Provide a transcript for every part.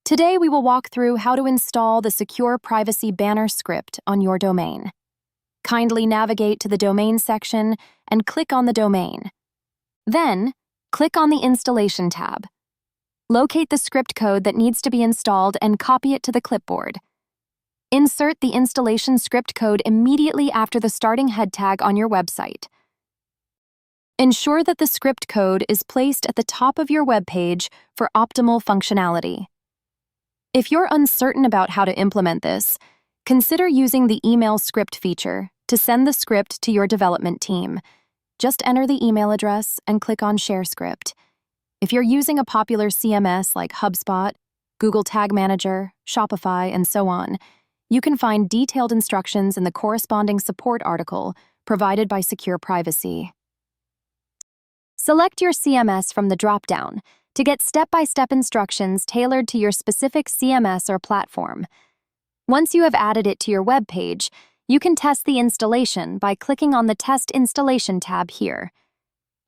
Today, we will walk through how to install the Secure Privacy Banner script on your domain. Kindly navigate to the Domain section and click on the domain. Then, click on the Installation tab. Locate the script code that needs to be installed and copy it to the clipboard. Insert the installation script code immediately after the starting head tag on your website. Ensure that the script code is placed at the top of your web page for optimal functionality. If you're uncertain about how to implement this, consider using the email script feature to send the script to your development team. Just enter the email address and click on Share Script. If you're using a popular CMS like HubSpot, Google Tag Manager, Shopify, and so on, you can find detailed instructions in the corresponding support article provided by Secure Privacy. Select your CMS from the drop-down to get step-by-step instructions tailored to your specific CMS or platform. Once you have added it to your web page, you can test the installation by clicking on the Test Installation tab here.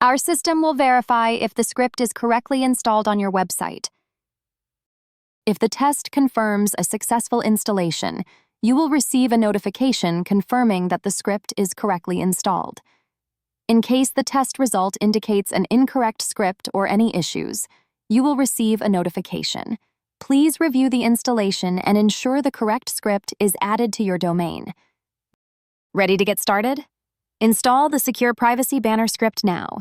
Our system will verify if the script is correctly installed on your website. If the test confirms a successful installation, you will receive a notification confirming that the script is correctly installed. In case the test result indicates an incorrect script or any issues, you will receive a notification. Please review the installation and ensure the correct script is added to your domain. Ready to get started? Install the Secure Privacy Banner script now.